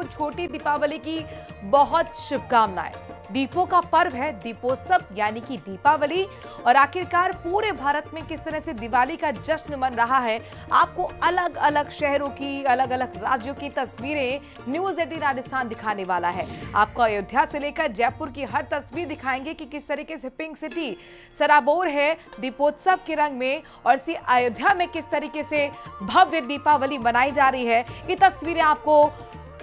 छोटी दीपावली की बहुत शुभकामनाएं। दीपों का पर्व है दीपोत्सव यानी कि दीपावली, और आखिरकार पूरे भारत में किस तरह से दिवाली का जश्न मन रहा है, आपको अलग अलग शहरों की, अलग अलग राज्यों की तस्वीरें न्यूज 18 राजस्थान दिखाने वाला है। आपको अयोध्या से लेकर जयपुर की हर तस्वीर दिखाएंगे कि किस तरीके से पिंक सिटी सराबोर है दीपोत्सव के रंग में, और इसी अयोध्या में किस तरीके से भव्य दीपावली मनाई जा रही है। ये तस्वीरें आपको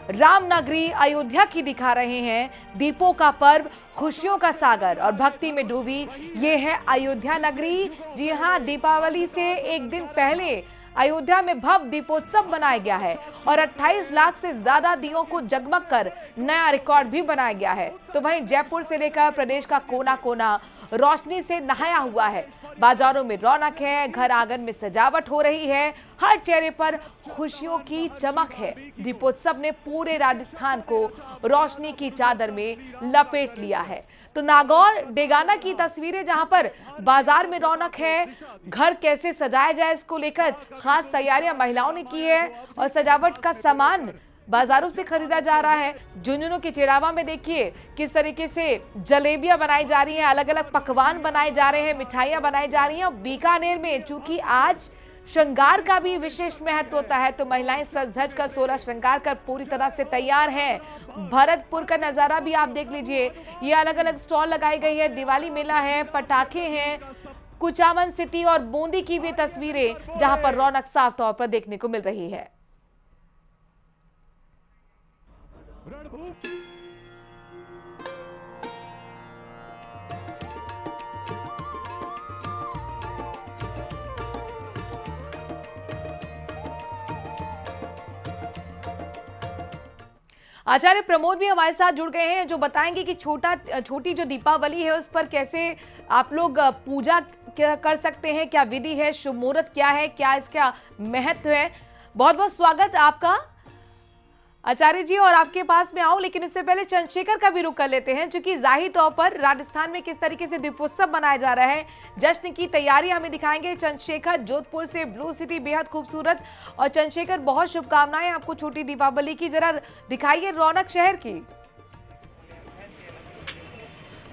रामनगरी अयोध्या की दिखा रहे हैं। दीपों का पर्व, खुशियों का सागर और भक्ति में डूबी ये है अयोध्या नगरी। जी हां, दीपावली से एक दिन पहले अयोध्या में भव्य दीपोत्सव मनाया गया है और 28 लाख से ज्यादा दियों को जगमग कर नया रिकॉर्ड भी बनाया गया है। तो वहीं जयपुर से लेकर प्रदेश का कोना कोना रोशनी से नहाया हुआ है। बाजारों में रौनक है, घर आंगन में सजावट हो रही है, हर चेहरे पर खुशियों की चमक है। दीपोत्सव ने पूरे राजस्थान को रोशनी की चादर में लपेट लिया है। तो नागौर डेगाना की तस्वीरें, जहां पर बाजार में रौनक है, घर कैसे सजाया जाए इसको लेकर खास तैयारियां महिलाओं ने की है और सजावट का सामान बाजारों से खरीदा जा रहा है। झुंझुनू के चिड़ावा में देखिए किस तरीके से जलेबियां बनाई जा रही हैं, अलग अलग पकवान बनाए जा रहे हैं, मिठाइयां बनाई जा रही हैं। और बीकानेर में चूंकि आज श्रृंगार का भी विशेष महत्व होता है, तो महिलाएं सज धज कर 16 श्रृंगार कर पूरी तरह से तैयार हैं। भरतपुर का नजारा भी आप देख लीजिए, ये अलग अलग स्टॉल लगाई गई है, दिवाली मेला है, पटाखे हैं। कुचामन सिटी और बूंदी की भी तस्वीरें जहां पर रौनक साफ तौर पर देखने को मिल रही है। आचार्य प्रमोद भी हमारे साथ जुड़ गए हैं, जो बताएंगे कि छोटी जो दीपावली है उस पर कैसे आप लोग पूजा कर सकते हैं, क्या विधि है, शुभ मुहूर्त क्या है, क्या इसका महत्व है। बहुत बहुत स्वागत आपका आचार्य जी, और आपके पास में आऊं, लेकिन इससे पहले चंद्रशेखर का भी रुख कर लेते हैं, क्योंकि जाहिर तौर पर राजस्थान में किस तरीके से दीपोत्सव मनाया जा रहा है, जश्न की तैयारी हमें दिखाएंगे चंद्रशेखर जोधपुर से। ब्लू सिटी बेहद खूबसूरत। और चंद्रशेखर, बहुत शुभकामनाएं आपको छोटी दीपावली की, जरा दिखाइए रौनक शहर की।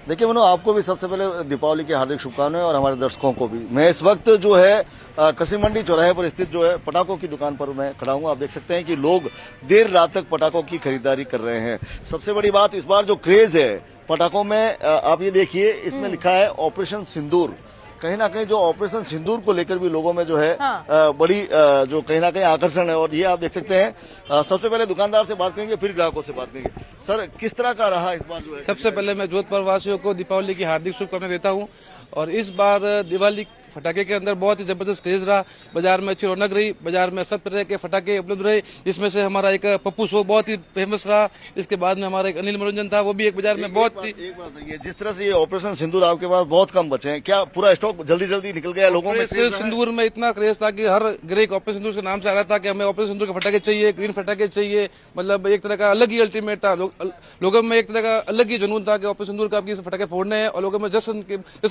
देखिए मनो, आपको भी सबसे पहले दीपावली की हार्दिक शुभकामनाएं और हमारे दर्शकों को भी। मैं इस वक्त जो है कृषि मंडी चौराहे पर स्थित जो है पटाखों की दुकान पर मैं खड़ा हूं। आप देख सकते हैं कि लोग देर रात तक पटाखों की खरीदारी कर रहे हैं। सबसे बड़ी बात, इस बार जो क्रेज है पटाखों में, आप ये देखिए, इसमें लिखा है ऑपरेशन सिंदूर। कहीं ना कहीं जो ऑपरेशन सिंदूर को लेकर भी लोगों में जो है बड़ी जो कहीं ना कहीं आकर्षण है। और ये आप देख सकते हैं। सबसे पहले दुकानदार से बात करेंगे, फिर ग्राहकों से बात करेंगे। सर, किस तरह का रहा इस बार जो है? सबसे पहले मैं जोधपुर वासियों को दीपावली की हार्दिक शुभकामनाएं देता हूं। और इस बार दिवाली फटाके के अंदर बहुत ही जबरदस्त क्रेज रहा। बाजार में अच्छी रौनक रही, बाजार में सब तरह के फटाके उपलब्ध रहे, जिसमें से हमारा एक पप्पू शो बहुत ही फेमस रहा। इसके बाद में हमारा एक अनिल मनोरंजन था, वो भी एक बाजार में बहुत ही। एक बात ये, जिस तरह से ये ऑपरेशन सिंदूर आपके पास बहुत कम बचे हैं, क्या पूरा स्टॉक जल्दी जल्दी निकल गया लोगों में? सिंदूर में इतना क्रेज था कि हर ग्रेक ऑपरेशन सिंदूर के नाम से आ रहा था कि हमें ऑपरेशन सिंदूर के फटाके चाहिए, ग्रीन फटाके चाहिए। मतलब एक तरह का अलग ही अल्टीमेट था। लोगों में एक तरह का अलग ही जुनून था कि ऑपरेशन सिंदूर का अब फटाके फोड़ने हैं और लोगों में जश्न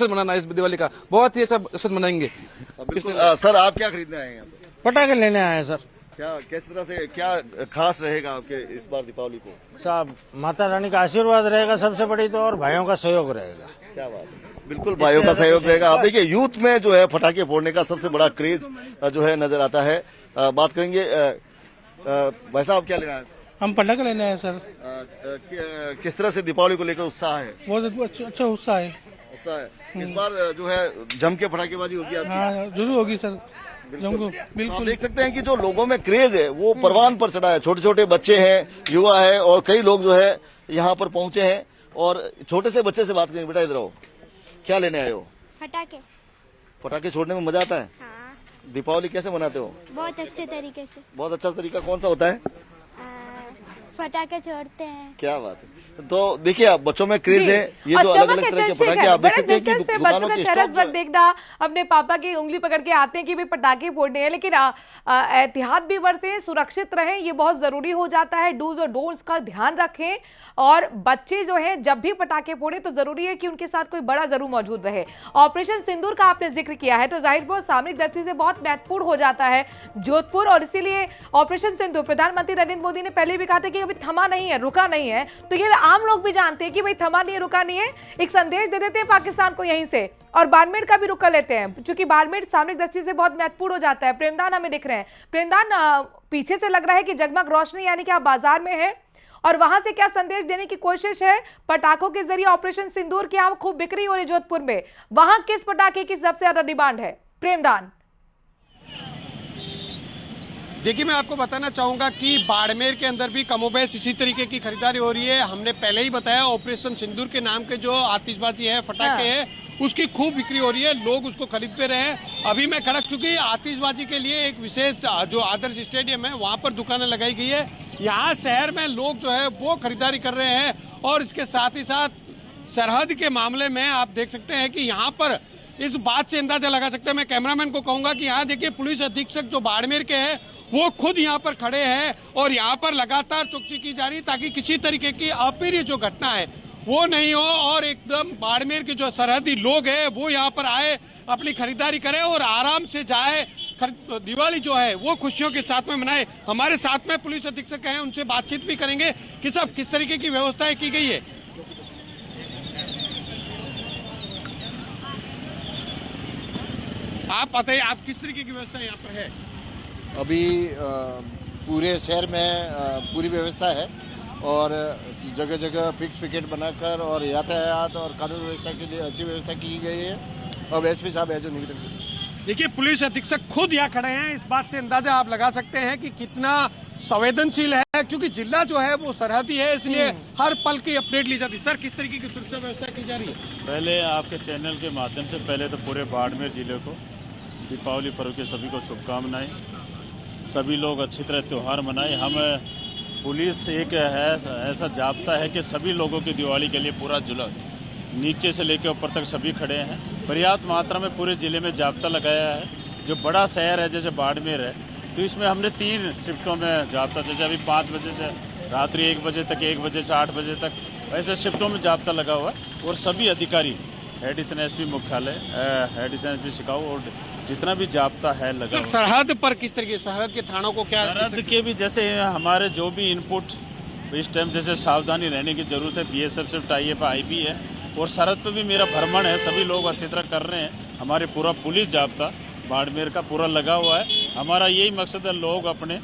मनाना है। इस दिवाली का बहुत ही अच्छा जश्न मनाएंगे। सर, आप क्या खरीदने आए हैं? पटाखे लेने आए हैं सर। क्या किस तरह से क्या खास रहेगा आपके इस बार दीपावली को? साहब, माता रानी का आशीर्वाद रहेगा सबसे बड़ी तो, और भाइयों का सहयोग रहेगा। क्या बात है, बिल्कुल भाइयों का सहयोग रहेगा। आप देखिए, यूथ में जो है फटाखे फोड़ने का सबसे बड़ा क्रेज जो है नजर आता है। बात करेंगे, भाई साहब क्या लेना है? हम पटाखे लेने आए सर। किस तरह से दीपावली को लेकर उत्साह है? बहुत अच्छा उत्साह है। इस बार जो है जम के पटाखेबाजी होगी आपकी? हाँ, जरूर होगी सर। बिल्कुल। आप देख सकते हैं कि जो लोगों में क्रेज है वो परवान पर चढ़ा है। छोटे छोटे बच्चे हैं, युवा है, और कई लोग जो है यहाँ पर पहुंचे हैं। और छोटे से बच्चे से बात करेंगे। बेटा इधर आओ, क्या लेने आए हो? पटाखे। पटाखे छोड़ने में मजा आता है? हाँ। दीपावली कैसे मनाते हो? बहुत अच्छे तरीके से। बहुत अच्छा तरीका कौन सा होता है? पटाखे छोड़ते हैं। क्या बात है। तो देखिए, आप बच्चों में क्रेज है, ये जो अलग अलग तरह के पटाखे आप देख सकते हैं कि दुकानों के स्टॉक पर देखना, अपने पापा की उंगली पकड़ के आते हैं कि भाई पटाखे फोड़ने हैं, लेकिन एहतियात भी बरतें, सुरक्षित रहें, ये बहुत जरूरी हो जाता है। डूज और डोंट्स का ध्यान रखें। और बच्चे जो हैं जब भी पटाखे फोड़े तो जरूरी है कि उनके साथ कोई बड़ा जरूर मौजूद रहे। ऑपरेशन सिंदूर का आपने जिक्र किया है, तो जाहिर बहुत सामरिक दृष्टि से बहुत महत्वपूर्ण हो जाता है जोधपुर, और इसीलिए ऑपरेशन सिंदूर प्रधानमंत्री नरेंद्र मोदी ने पहले भी कहा था कि अभी थमा नहीं है, रुका नहीं है, तो ये आम लोग भी जानते हैं कि भाई थमा नहीं है, रुका नहीं है, एक संदेश दे देते हैं पाकिस्तान को यहीं से, और बाड़मेर का भी रुका लेते हैं, क्योंकि बाड़मेर सामरिक दृष्टि से बहुत महत्वपूर्ण हो जाता है। प्रेमदान हमें दिख रहे हैं, प्रेमदान पीछे से लग रहा है कि जगमग रोशनी, यानी कि आप बाजार में है, और वहां से क्या संदेश देने की कोशिश है? पटाखों के जरिए ऑपरेशन सिंदूर की यहाँ खूब बिक्री हो रही जोधपुर में, वहां किस पटाखे की सबसे ज्यादा डिमांड है? प्रेमदान। देखिए, मैं आपको बताना चाहूंगा कि बाड़मेर के अंदर भी कमोबेश इसी तरीके की खरीदारी हो रही है। हमने पहले ही बताया, ऑपरेशन सिंदूर के नाम के जो आतिशबाजी है, पटाखे हैं, उसकी खूब बिक्री हो रही है, लोग उसको खरीद पे रहे हैं। अभी मैं खड़ा, क्योंकि आतिशबाजी के लिए एक विशेष जो आदर्श स्टेडियम है वहां पर दुकानें लगाई गई है। यहाँ शहर में लोग जो है वो खरीदारी कर रहे हैं, और इसके साथ ही साथ सरहद के मामले में आप देख सकते हैं कि यहाँ पर इस बात से अंदाजा लगा सकते हैं। मैं कैमरामैन को कहूंगा कि यहाँ देखिए, पुलिस अधीक्षक जो बाड़मेर के हैं वो खुद यहाँ पर खड़े हैं, और यहाँ पर लगातार चौकसी की जा रही है ताकि किसी तरीके की अप्रिय जो घटना है वो नहीं हो, और एकदम बाड़मेर के जो सरहदी लोग हैं वो यहाँ पर आए, अपनी खरीदारी करें और आराम से जाए, दिवाली जो है वो खुशियों के साथ में मनाए। हमारे साथ में पुलिस अधीक्षक हैं, उनसे बातचीत भी करेंगे कि सब किस तरीके की व्यवस्थाएं की गई है। आप बताइए, आप किस तरीके की व्यवस्था यहाँ पर है? अभी पूरे शहर में पूरी व्यवस्था है, और जगह जगह फिक्स पिकेट बनाकर और यातायात और कानून व्यवस्था के लिए अच्छी व्यवस्था की गई है। अब एसपी साहब है जो निकल, देखिए, पुलिस अधीक्षक खुद यहाँ खड़े हैं, इस बात से अंदाजा आप लगा सकते हैं कि कितना संवेदनशील है, क्योंकि जिला जो है वो सरहदी है, इसलिए हर पल की अपडेट ली जाती है। सर, किस तरीके की सुरक्षा व्यवस्था की जा रही है? पहले आपके चैनल के माध्यम से पहले तो पूरे बाड़मेर जिले को दीपावली पर्व के सभी को शुभकामनाएं। सभी लोग अच्छी तरह त्यौहार मनाएं। हम पुलिस एक है ऐसा जाब्ता है कि सभी लोगों की दिवाली के लिए पूरा जिला नीचे से लेकर ऊपर तक सभी खड़े हैं। पर्याप्त मात्रा में पूरे जिले में जाब्ता लगाया है। जो बड़ा शहर है जैसे बाड़मेर है, तो इसमें हमने 3 शिफ्टों में जाब्ता, जैसे अभी 5 बजे से रात्रि 1 बजे तक, 1 बजे से 8 बजे तक, ऐसे शिफ्टों में जाब्ता लगा हुआ है। और सभी अधिकारी, एडिशन एसपी मुख्यालय, एडिशन एसपी शिकाऊ और जितना भी जाब्ता है लगा हुआ। सरहद पर किस तरीके, सरहद के थानों को क्या? सरहद के भी जैसे हमारे जो भी इनपुट इस टाइम जैसे सावधानी रहने की जरूरत है। बीएसएफ से टाइप आईबी है, और सरहद पे भी मेरा भ्रमण है, सभी लोग अच्छी तरह कर रहे हैं। हमारे पूरा पुलिस जाब्ता बाड़मेर का पूरा लगा हुआ है। हमारा यही मकसद है, लोग अपने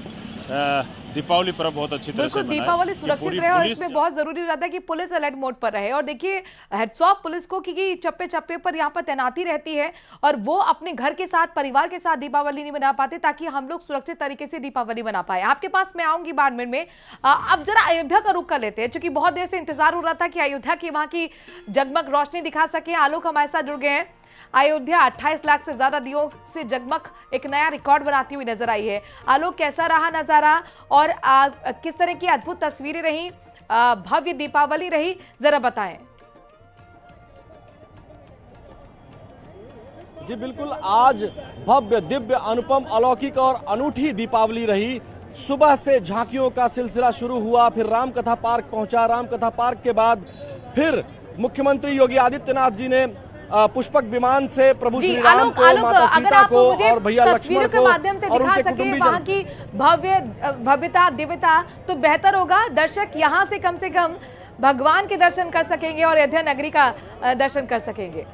दीपावली पर्व बहुत अच्छी तरह से मनाएं। दीपावली सुरक्षित रहे, और इसमें बहुत जरूरी हो जाता है कि पुलिस अलर्ट मोड पर रहे। और देखिए, हेड्स ऑफ पुलिस को, क्योंकि चप्पे चप्पे पर यहाँ पर तैनाती रहती है, और वो अपने घर के साथ, परिवार के साथ दीपावली नहीं मना पाते, ताकि हम लोग सुरक्षित तरीके से दीपावली मना पाए। आपके पास मैं आऊंगी बाड़मेर में। अब जरा अयोध्या का रुख कर लेते हैं, क्योंकि बहुत देर से इंतजार हो रहा था कि अयोध्या की वहां की जगमग रोशनी दिखा सके। आलोक हमारे साथ जुड़ गए हैं। अयोध्या 28 लाख से ज्यादा दियों से जगमग एक नया रिकॉर्ड बनाती हुई नजर आई है। आलोक, कैसा रहा नजारा, और किस तरह की अद्भुत तस्वीरें रही, भव्य दीपावली रही, जरा बताएं। जी बिल्कुल, आज भव्य, दिव्य, अनुपम, अलौकिक और अनूठी दीपावली रही। सुबह से झांकियों का सिलसिला शुरू हुआ, फिर रामकथा पार्क पहुंचा। रामकथा पार्क के बाद फिर मुख्यमंत्री योगी आदित्यनाथ जी ने पुष्पक विमान से प्रभु श्री राम को, माता सीता को और भैया लक्ष्मण को माध्यम से दिखा सके वहां की भव्यता, दिव्यता, तो बेहतर होगा। दर्शक यहां से कम भगवान के दर्शन कर सकेंगे और अयोध्या नगरी का दर्शन कर सकेंगे।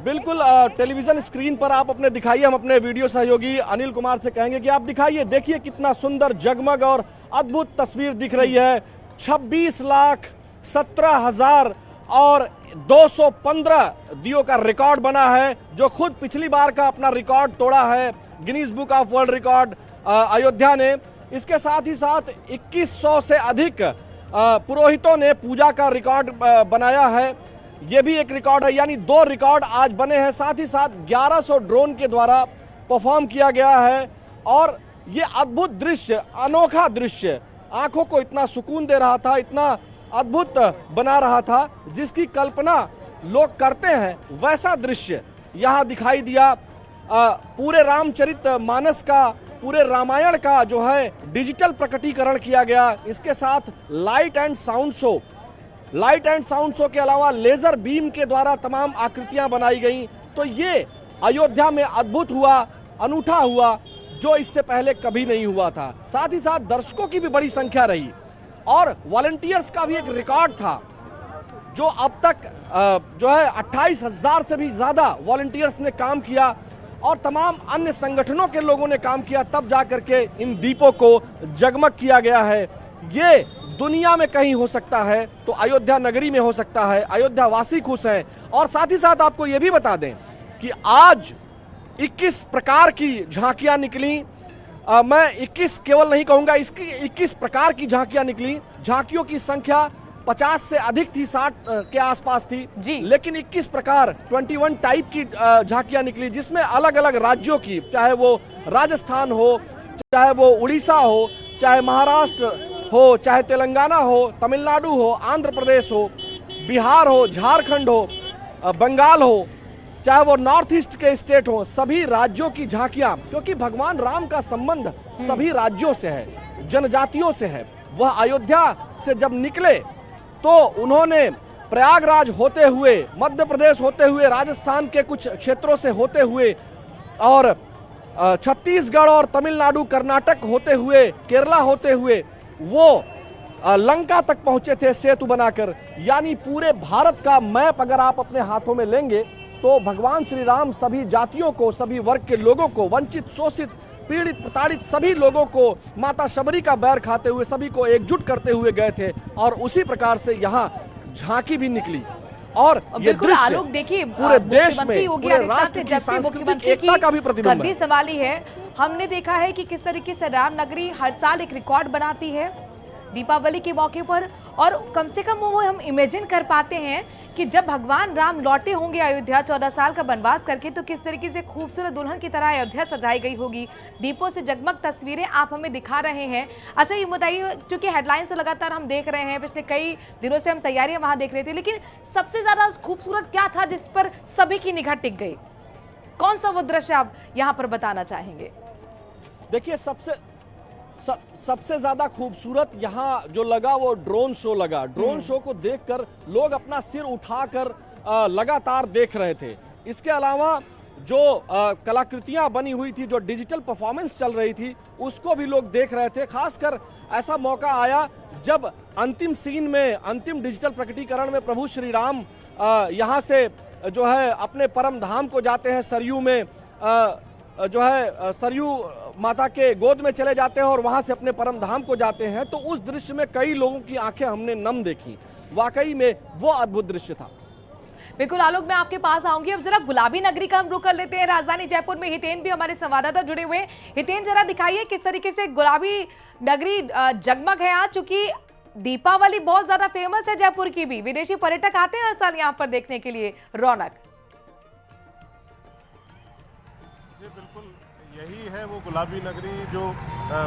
बिल्कुल, टेलीविजन स्क्रीन पर आप अपने दिखाइए। हम अपने वीडियो सहयोगी अनिल कुमार से कहेंगे कि आप दिखाइए, देखिए कितना सुंदर जगमग और अद्भुत तस्वीर दिख रही है। 26,17,000 और 215 दियों का रिकॉर्ड बना है, जो खुद पिछली बार का अपना रिकॉर्ड तोड़ा है Guinness book of world record Ayodhya ने। इसके साथ ही साथ 2100 से अधिक पुरोहितों ने पूजा का रिकॉर्ड बनाया है, ये भी एक रिकॉर्ड है। यानी 2 रिकॉर्ड आज बने हैं। साथ ही साथ 1100 ड्रोन के द्वारा परफॉर्म किया गया है, और ये अद्भुत दृश्य, अनोखा दृश्य, आंखों को इतना सुकून दे रहा था, इतना अद्भुत बना रहा था, जिसकी कल्पना लोग करते हैं वैसा दृश्य यहाँ दिखाई दिया। पूरे रामचरित मानस का, पूरे रामायण का जो है डिजिटल प्रकटीकरण किया गया। इसके साथ लाइट एंड साउंड शो के अलावा लेजर बीम के द्वारा तमाम आकृतियां बनाई गई। तो ये अयोध्या में अद्भुत हुआ, अनूठा हुआ। जो इससे पहले कभी नहीं हुआ था। साथ ही साथ दर्शकों की भी बड़ी संख्या रही और वॉलंटियर्स का भी एक रिकॉर्ड था, जो अब तक जो है 28,000 से भी ज्यादा वॉलंटियर्स ने काम किया और तमाम अन्य संगठनों के लोगों ने काम किया, तब जाकर के इन दीपों को जगमग किया गया है। ये दुनिया में कहीं हो सकता है तो अयोध्या नगरी में हो सकता है। अयोध्या वासी खुश हैं। और साथ ही साथ आपको ये भी बता दें कि आज 21 प्रकार की झांकियां निकली। मैं 21 केवल नहीं कहूंगा, इसकी 21 प्रकार की झांकियां निकली। झांकियों की संख्या 50 से अधिक थी, 60 के आसपास थी जी। लेकिन 21 प्रकार 21 टाइप की झांकियां निकली, जिसमें अलग अलग राज्यों की, चाहे वो राजस्थान हो, चाहे वो उड़ीसा हो, चाहे महाराष्ट्र हो, चाहे तेलंगाना हो, तमिलनाडु हो, आंध्र प्रदेश हो, बिहार हो, झारखंड हो, बंगाल हो, चाहे वो नॉर्थ ईस्ट के स्टेट हो, सभी राज्यों की झांकियां, क्योंकि भगवान राम का संबंध सभी राज्यों से है, जनजातियों से है। वह अयोध्या से जब निकले तो उन्होंने प्रयागराज होते हुए, मध्य प्रदेश होते हुए, राजस्थान के कुछ क्षेत्रों से होते हुए और छत्तीसगढ़ और तमिलनाडु, कर्नाटक होते हुए, केरला होते हुए वो लंका तक पहुंचे थे सेतु बनाकर। यानी पूरे भारत का मैप अगर आप अपने हाथों में लेंगे तो भगवान श्री राम सभी जातियों को, सभी वर्ग के लोगों को, वंचित, शोषित, पीड़ित, प्रताड़ित सभी लोगों को, माता शबरी का बैर खाते हुए सभी को एकजुट करते हुए गए थे। और उसी प्रकार से यहाँ झांकी भी निकली और ये दृश्य आलोक देखिए पूरे देश में, योगी पूरे राष्ट्र की सांस्कृतिक एकता का भी प्रतिबिंब है। सवाली है। हमने देखा है कि किस तरीके से राम नगरी हर साल एक रिकॉर्ड बनाती है दीपावली के मौके पर, और कम से कम वो हम इमेजिन कर पाते हैं कि जब भगवान राम लौटे होंगे अयोध्या 14 साल का वनवास करके, तो किस तरीके से खूबसूरत दुल्हन की तरह अयोध्या सजाई गई होगी। दीपों से जगमग तस्वीरें आप हमें दिखा रहे हैं। अच्छा ये बताइए, क्योंकि हेडलाइंस लगातार हम देख रहे हैं, पिछले कई दिनों से हम तैयारियां वहां देख रहे थे, लेकिन सबसे ज्यादा खूबसूरत क्या था जिस पर सभी की निगाह टिक गई? कौन सा वो दृश्य आप यहाँ पर बताना चाहेंगे? देखिए सबसे ज्यादा खूबसूरत यहाँ जो लगा वो ड्रोन शो लगा। ड्रोन शो को देखकर लोग अपना सिर उठाकर लगातार देख रहे थे। इसके अलावा जो कलाकृतियां बनी हुई थी, जो डिजिटल परफॉर्मेंस चल रही थी, उसको भी लोग देख रहे थे। खासकर ऐसा मौका आया जब अंतिम सीन में, अंतिम डिजिटल प्रकटीकरण में प्रभु श्री राम यहाँ से जो है अपने परम धाम को जाते हैं, सरयू में जो है सरयू माता के गोद में चले जाते हैं और वहां से अपने परम धाम को जाते हैं। तो उस दृश्य में कई लोगों की आंखें हमने नम देखी। वाकई में वो अद्भुत दृश्य था। बिल्कुल आलोक, मैं आपके पास आऊंगी। अब जरा गुलाबी नगरी का हम रुख कर लेते हैं। राजधानी जयपुर में हितेन भी हमारे संवाददाता जुड़े हुए। हितेन, जरा दिखाइए किस तरीके से गुलाबी नगरी जगमग है आज, चूंकि दीपावली बहुत ज्यादा फेमस है जयपुर की भी। विदेशी पर्यटक आते हैं हर साल यहाँ पर देखने के लिए रौनक। जी बिल्कुल, यही है वो गुलाबी नगरी जो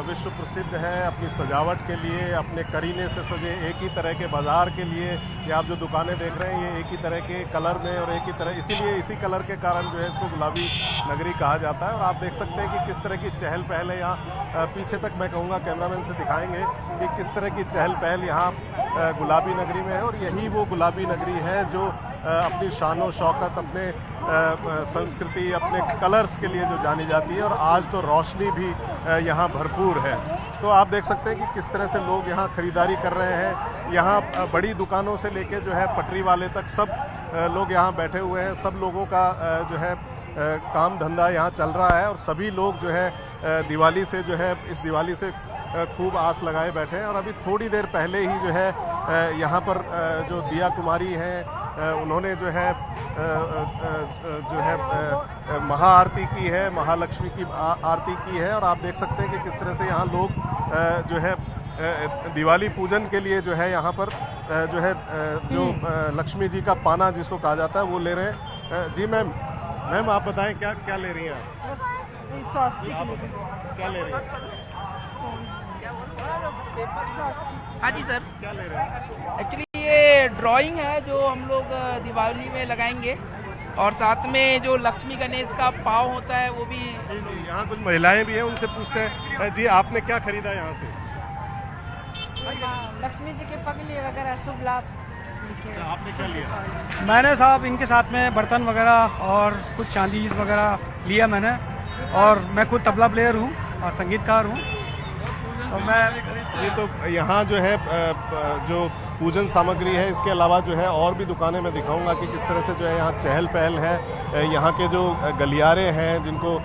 विश्व प्रसिद्ध है अपनी सजावट के लिए, अपने करीने से सजे एक ही तरह के बाजार के लिए। ये आप जो दुकानें देख रहे हैं ये एक ही तरह के कलर में और एक ही तरह, इसीलिए इसी कलर के कारण जो है इसको गुलाबी नगरी कहा जाता है। और आप देख सकते हैं कि किस तरह की चहल पहल है यहाँ। पीछे तक मैं कहूँगा कैमरामैन से दिखाएंगे कि किस तरह की चहल पहल यहाँ गुलाबी नगरी में है। और यही वो गुलाबी नगरी है जो अपनी शानो शौकत, अपने संस्कृति, अपने कलर्स के लिए जो जानी जाती है। और आज तो रोशनी भी यहाँ भरपूर है। तो आप देख सकते हैं कि किस तरह से लोग यहाँ खरीदारी कर रहे हैं। यहाँ बड़ी दुकानों से लेके जो है पटरी वाले तक सब लोग यहाँ बैठे हुए हैं। सब लोगों का जो है काम धंधा यहाँ चल रहा है और सभी लोग जो है दिवाली से जो है, इस दिवाली से खूब आस लगाए बैठे हैं। और अभी थोड़ी देर पहले ही जो है यहाँ पर जो दिया कुमारी हैं उन्होंने जो है महाआरती की है, महालक्ष्मी की आरती की है। और आप देख सकते हैं कि किस तरह से यहाँ लोग जो है दिवाली पूजन के लिए जो है यहाँ पर जो है जो लक्ष्मी जी का पाना जिसको कहा जाता है वो ले रहे हैं। जी मैम आप बताएं क्या क्या ले रही हैं आप? क्या ले रही हैं? हाँ जी सर, क्या ले रहे हैं? एक्चुअली ये ड्राइंग है जो हम लोग दिवाली में लगाएंगे और साथ में जो लक्ष्मी गणेश का पाव होता है वो भी। यहाँ कुछ महिलाएं भी हैं, उनसे पूछते हैं। जी आपने क्या खरीदा यहाँ से? लक्ष्मी जी के पगली वगैरह शुभ लाभ। आपने क्या लिया? मैंने साहब इनके साथ में बर्तन वगैरह और कुछ चांदीज वगैरह लिया मैंने। और मैं खुद तबला प्लेयर हूँ और संगीतकार हूँ। तो मैं ये तो यहाँ जो है जो पूजन सामग्री है, इसके अलावा जो है और भी दुकानें मैं दिखाऊंगा कि किस तरह से जो है यहाँ चहल पहल है। यहाँ के जो गलियारे हैं, जिनको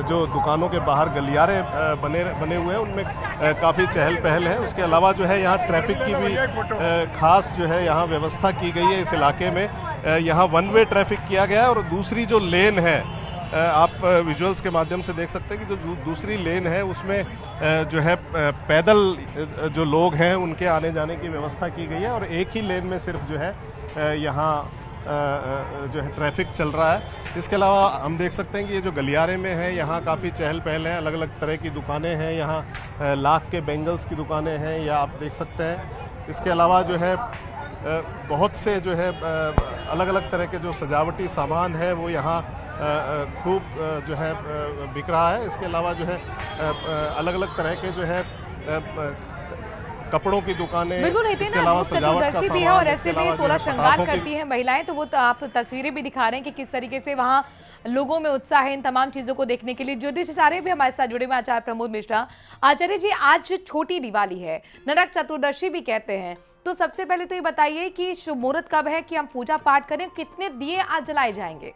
जो दुकानों के बाहर गलियारे बने हुए हैं, उनमें काफ़ी चहल पहल है। उसके अलावा जो है यहाँ ट्रैफिक की भी खास जो है यहाँ व्यवस्था की गई है। इस इलाके में यहाँ वन वे ट्रैफिक किया गया है और दूसरी जो लेन है, आप विजुअल्स के माध्यम से देख सकते हैं कि जो दूसरी लेन है उसमें जो है पैदल जो लोग हैं उनके आने जाने की व्यवस्था की गई है और एक ही लेन में सिर्फ जो है यहाँ जो है ट्रैफिक चल रहा है। इसके अलावा हम देख सकते हैं कि ये जो गलियारे में है, यहाँ काफ़ी चहल पहल है। अलग अलग तरह की दुकानें हैं, यहाँ लाख के बैंगल्स की दुकानें हैं, या आप देख सकते हैं। इसके अलावा जो है बहुत से जो है अलग अलग तरह के जो सजावटी सामान है वो यहाँ खूब जो है बिक रहा है। इसके अलावा जो है अलग अलग तरह के जो है कपड़ों की दुकानें, बिल्कुल इसके अलावा सजावट का भी है और ऐसे सामान, में 16 श्रृंगार करती हैं महिलाएं। तो वो तो आप तस्वीरें भी दिखा रहे हैं कि किस तरीके से वहाँ लोगों में उत्साह है इन तमाम चीजों को देखने के लिए। ज्योतिषाचार्य भी हमारे साथ जुड़े हुए आचार्य प्रमोद मिश्रा। आचार्य जी, आज छोटी दिवाली है, नरक चतुर्दशी भी कहते हैं, तो सबसे पहले तो ये बताइए कि शुभ मुहूर्त कब है कि हम पूजा पाठ करें, कितने दिए आज जलाए जाएंगे?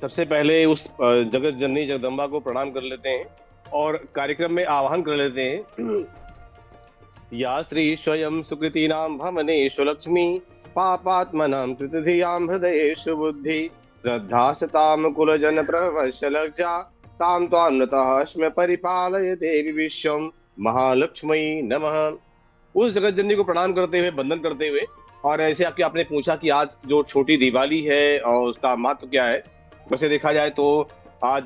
सबसे पहले उस जगत जननी जगदम्बा को प्रणाम कर लेते हैं और कार्यक्रम में आह्वान कर लेते हैं। या श्री स्वयं सुकृतीनां भवनेषु लक्ष्मी पापात्मनां कृतधियां हृदयेषु बुद्धि श्रद्धा सतां कुलजन प्रवशलज्जा तां त्वां नतः अस्मि परिपालय देवी विश्वं महालक्ष्मी नमः। उस जगत जननी को प्रणाम करते हुए, वंदन करते हुए, और ऐसे आपने पूछा कि आज जो छोटी दिवाली है और उसका महत्व क्या है। वैसे देखा जाए तो आज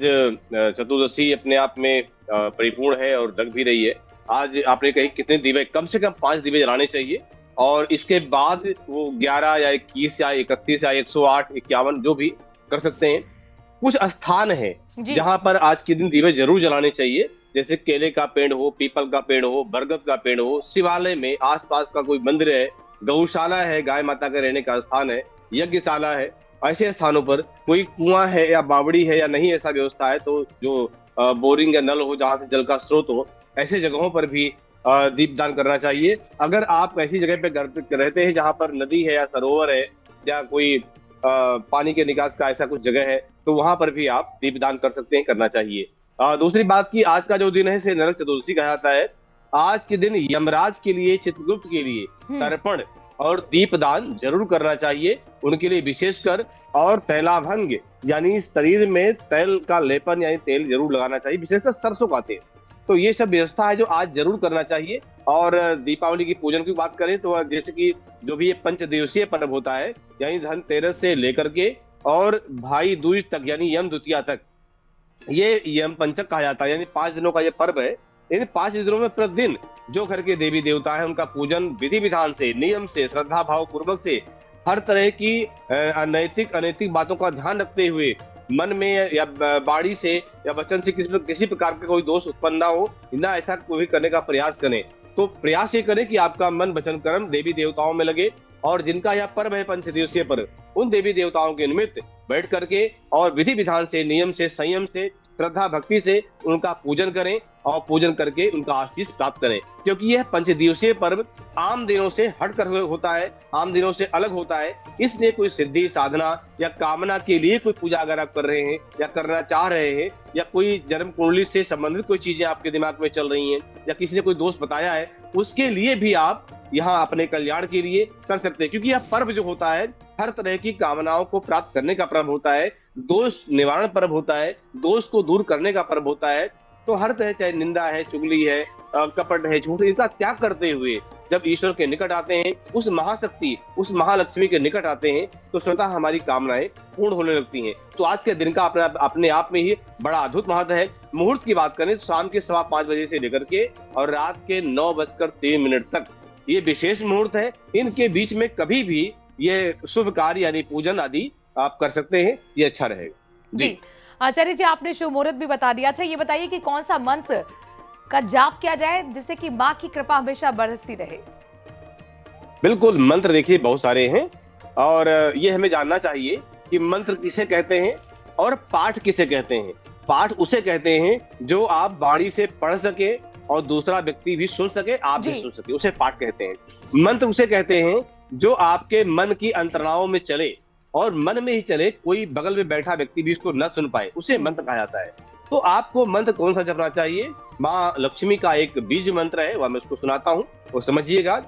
चतुर्दशी अपने आप में परिपूर्ण है और लग भी रही है। आज आपने कही कितने दिवे, कम से कम 5 दिवे जलाने चाहिए और इसके बाद वो 11 या 21 या 31 या 108, 51 जो भी कर सकते हैं। कुछ स्थान है जहां पर आज के दिन दिवे जरूर जलाने चाहिए, जैसे केले का पेड़ हो, पीपल का पेड़ हो, बरगद का पेड़ हो, शिवालय में, आसपास का कोई मंदिर है, गौशाला है, गाय माता के रहने का स्थान है, यज्ञशाला है। ऐसे स्थानों पर कोई कुआं है या बावड़ी है या नहीं ऐसा व्यवस्था है तो जो बोरिंग या नल हो जहाँ से जल का स्रोत हो, ऐसे जगहों पर भी दीपदान करना चाहिए। अगर आप ऐसी जगह पे रहते हैं जहाँ पर नदी है या सरोवर है या कोई पानी के निकास का ऐसा कुछ जगह है तो वहां पर भी आप दीपदान कर सकते हैं, करना चाहिए। दूसरी बात की आज का जो दिन है इसे नरक चतुर्दशी कहा जाता है। आज के दिन यमराज के लिए, चित्रगुप्त के लिए तर्पण और दीपदान जरूर करना चाहिए, उनके लिए विशेषकर। और तैलाभंग यानी शरीर में तेल का लेपन यानी तेल जरूर लगाना चाहिए, विशेषकर सरसों का तेल। तो ये सब व्यवस्था है जो आज जरूर करना चाहिए। और दीपावली की पूजन की बात करें तो जैसे कि जो भी ये 5 दिवसीय पर्व होता है, यानी धनतेरस से लेकर के और भाई दूज तक यानी यम द्वितीया तक, ये यम पंचक कहा जाता है, यानी 5 दिनों का ये पर्व है। इन 5 दिनों में प्रतिदिन जो घर के देवी देवता है उनका पूजन विधि विधान से, नियम से, श्रद्धा भाव पूर्वक से, हर तरह की अनैतिक अनैतिक बातों का ध्यान रखते हुए, मन में या बाणी से या वचन से किसी प्रकार का कोई दोष उत्पन्न ना हो, ना ऐसा कोई करने का प्रयास करें। तो प्रयास ये करें कि आपका मन वचन कर्म देवी देवताओं में लगे और जिनका यह पर्व है 5 दिवसीय पर्व, उन देवी देवताओं के निमित्त बैठ करके और विधि विधान से, नियम से, संयम से, श्रद्धा भक्ति से उनका पूजन करें और पूजन करके उनका आशीष प्राप्त करें। क्योंकि यह 5 दिवसीय पर्व आम दिनों से हटकर होता है, आम दिनों से अलग होता है। इसलिए कोई सिद्धि साधना या कामना के लिए कोई पूजा अगर आप कर रहे हैं या करना चाह रहे हैं या कोई जन्म कुंडली से संबंधित कोई चीजें आपके दिमाग में चल रही हैं या किसी ने कोई दोष बताया है, उसके लिए भी आप यहाँ अपने कल्याण के लिए कर सकते हैं। क्योंकि यह पर्व जो होता है हर तरह की कामनाओं को प्राप्त करने का पर्व होता है, दोष निवारण पर्व होता है, दोष को दूर करने का पर्व होता है। तो हर तरह, चाहे निंदा है, चुगली है, कपट है, झूठ, इनका त्याग करते हुए जब ईश्वर के निकट आते हैं, उस महाशक्ति, उस महालक्ष्मी के निकट आते हैं, तो स्वतः हमारी कामनाएं पूर्ण होने लगती हैं। तो आज के दिन का अपने आप में ही बड़ा अद्भुत महत्व है। मुहूर्त की बात करें तो शाम के 5:15 बजे से लेकर के और रात के 9:03 तक ये विशेष मुहूर्त है। इनके बीच में कभी भी ये शुभ कार्य यानी पूजन आदि आप कर सकते हैं, ये अच्छा रहेगा। जी आचार्य जी, आपने शुभ मुहूर्त भी बता दिया। अच्छा, ये बताइए कि कौन सा मंत्र का जाप किया जाए जिससे कि माँ की कृपा हमेशा बरसती रहे? बिल्कुल, मंत्र देखिए बहुत सारे हैं और ये हमें जानना चाहिए कि मंत्र किसे कहते हैं और पाठ किसे कहते हैं? पाठ उसे कहते हैं जो आप बाणी से पढ़ सके और दूसरा व्यक्ति भी सुन सके, आप भी सुन सके, उसे पाठ कहते हैं। मंत्र उसे कहते हैं जो आपके मन की अंतराओं में चले और मन में ही चले, कोई बगल में बैठा व्यक्ति भी उसको न सुन पाए, उसे मंत्र कहा जाता है। तो आपको मंत्र कौन सा जपना चाहिए? माँ लक्ष्मी का एक बीज मंत्र है, वह मैं उसको सुनाता हूँ, वो समझिएगा।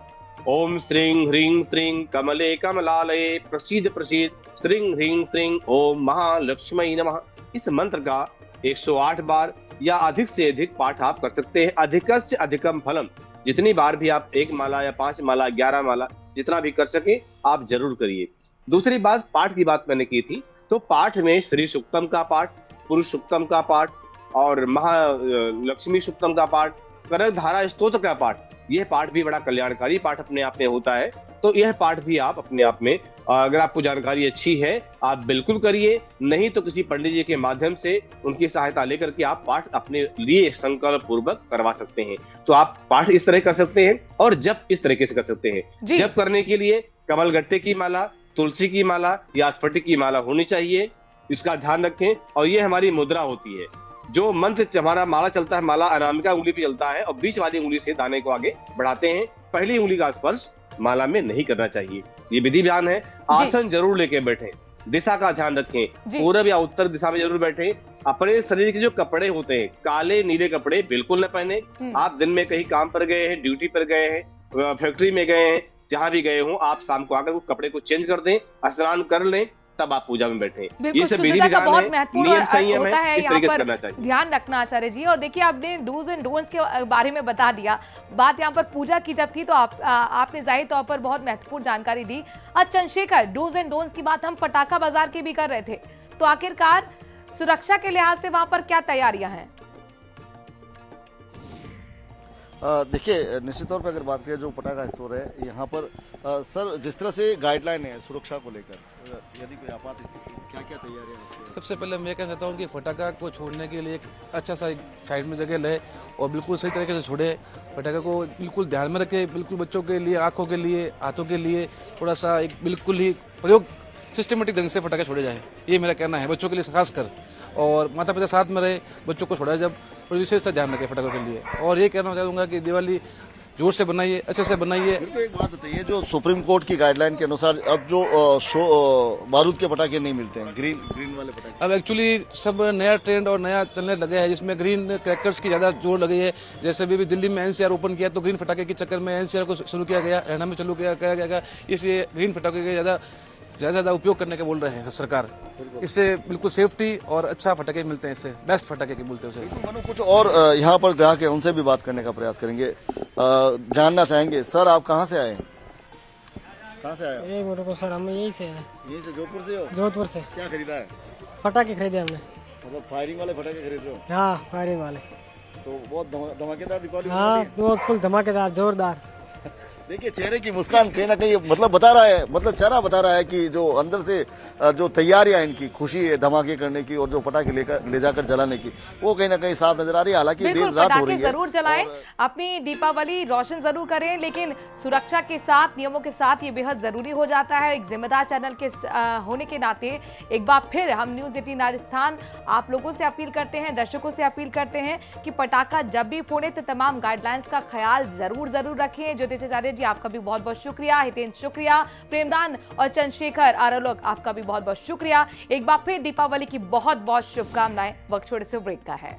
ओम श्रीं ह्रीं श्रीं कमले कमलालये प्रसीद प्रसीद श्रीं ह्रीं श्रीं ओम महालक्ष्मी नमः। इस मंत्र का 108 बार या अधिक से अधिक पाठ आप कर सकते हैं। अधिकस्य अधिकम फलम, जितनी बार भी आप 1 माला या 5 माला 11 माला जितना भी कर सके आप जरूर करिए। दूसरी बात, पाठ की बात मैंने की थी, तो पाठ में श्री सूक्तम का पाठ, पुरुष सूक्तम का पाठ और महालक्ष्मी सूक्तम का पाठ, करधारा स्तोत्र का पाठ, यह पाठ भी बड़ा कल्याणकारी पाठ अपने आप में होता है। तो यह पाठ भी आप अपने आप में, अगर आपको जानकारी अच्छी है आप बिल्कुल करिए, नहीं तो किसी पंडित जी के माध्यम से उनकी सहायता लेकर के आप पाठ अपने लिए संकल्प पूर्वक करवा सकते हैं। तो आप पाठ इस तरह कर सकते हैं और जप इस तरीके से कर सकते हैं। जप करने के लिए कमलगट्टे की माला, तुलसी की माला या स्फटिक की माला होनी चाहिए, इसका ध्यान रखें। और ये हमारी मुद्रा होती है, जो मंत्र हमारा माला चलता है, माला अनामिका उंगली पे चलता है और बीच वाली उंगली से दाने को आगे बढ़ाते हैं। पहली उंगली का स्पर्श माला में नहीं करना चाहिए, ये विधि विधान है। आसन जरूर लेके बैठें, दिशा का ध्यान रखें, पूरब या उत्तर दिशा में जरूर बैठें। अपने शरीर के जो कपड़े होते हैं, काले नीले कपड़े बिल्कुल न पहने। आप दिन में कहीं काम पर गए हैं, ड्यूटी पर गए हैं, फैक्ट्री में गए हैं, जहां भी गए हो, आप शाम को आकर वो कपड़े को चेंज कर दें, स्नान कर लें, तब आप पूजा में बैठे। ये सब विधि विधान है, नियम संयम है, इस तरीके से करना चाहिए, ध्यान रखना आचार्य जी। और देखिए आपने डूज एंड डोंट्स के बारे में बता दिया। बात यहाँ पर पूजा की जब थी तो आपने जाहिर तौर पर बहुत महत्वपूर्ण जानकारी दी। चंद्रशेखर, डूज एंड डोंट्स की बात हम पटाखा बाजार की भी कर रहे थे, तो आखिरकार सुरक्षा के लिहाज से वहां पर क्या तैयारियां हैं? देखिए, निश्चित तौर पर अगर बात करें, जो पटाखा स्टोर है यहाँ पर सर, जिस तरह से गाइडलाइन है सुरक्षा को लेकर, यदि कोई आपात स्थिति, क्या क्या तैयारियां हैं? सबसे पहले मैं कहना चाहता हूँ कि फटाखा को छोड़ने के लिए एक अच्छा सा साइड में जगह ले और बिल्कुल सही तरीके से छोड़े। फटाखा को बिल्कुल ध्यान में रखे, बिल्कुल बच्चों के लिए, आंखों के लिए, हाथों के लिए थोड़ा सा एक बिल्कुल ही प्रयोग सिस्टमेटिक ढंग से फटाखे छोड़े जाए, ये मेरा कहना है। बच्चों के लिए खास कर, और माता पिता साथ में रहे, बच्चों को छोड़ा जब, और विशेष ध्यान रखें फटाखों के लिए। और ये कहना चाहूँगा कि दिवाली जोर से बनाइए, अच्छे से बनाइए। एक बात बताइए, जो सुप्रीम कोर्ट की गाइडलाइन के अनुसार अब जो बारूद के पटाखे नहीं मिलते हैं, ग्रीन वाले पटाखे, अब एक्चुअली सब नया ट्रेंड और नया चलने लगे है, जिसमें ग्रीन क्रैकर्स की ज्यादा जोर लगी है। जैसे भी दिल्ली में एनसीआर ओपन किया तो ग्रीन फटाखे के चक्कर में एनसीआर को शुरू किया गया, हरियाणा में चालू किया गया, इसलिए ग्रीन फटाखे के ज्यादा उपयोग करने के बोल रहे हैं सरकार। इससे बिल्कुल सेफ्टी और अच्छा फटाके मिलते हैं, इससे बेस्ट फटाके के बोलते हैं उसे। कुछ और यहाँ पर ग्राहक है, उनसे भी बात करने का प्रयास करेंगे, जानना चाहेंगे। सर, आप कहाँ से आए? कहाँ से आए? ये मेरे को सर, हम यहीं से हैं। यहीं से, जोधपुर से हो? जोधपुर से। क्या खरीदा है? फटाके खरीदे हमने। मतलब फायरिंग वाले फटाके खरीद रहे हो? हाँ, फायरिंग वाले। तो बहुत धमाकेदार दीपावली। हाँ, बहुत फुल धमाकेदार, जोरदार। देखिए, चेहरे की मुस्कान कहीं ना कहीं मतलब बता रहा है, मतलब चेहरा बता रहा है कि जो अंदर से जो तैयारियां इनकी, खुशी है धमाके करने की और जो पटाखे ले जाकर जलाने की, वो कहीं ना कहीं साफ नजर आ रही है। हालांकि देर रात हो रही है, जरूर जलाएं, अपनी दीपावली रोशन जरूर करें, लेकिन सुरक्षा के साथ, नियमों के साथ ये बेहद जरूरी हो जाता है। एक जिम्मेदार चैनल के होने के नाते एक बार फिर हम न्यूज 18 राजस्थान आप लोगों से अपील करते हैं, दर्शकों से अपील करते हैं कि पटाखा जब भी फोड़े तो तमाम गाइडलाइंस का ख्याल जरूर रखें। ज्योतिषाचार्य जी, आपका भी बहुत बहुत शुक्रिया, हितेंद्र शुक्रिया, प्रेमदान और चंद्रशेखर आरोलोक, आपका भी बहुत बहुत शुक्रिया। एक बार फिर दीपावली की बहुत बहुत शुभकामनाएं। वक्त छोड़े से ब्रेक का है।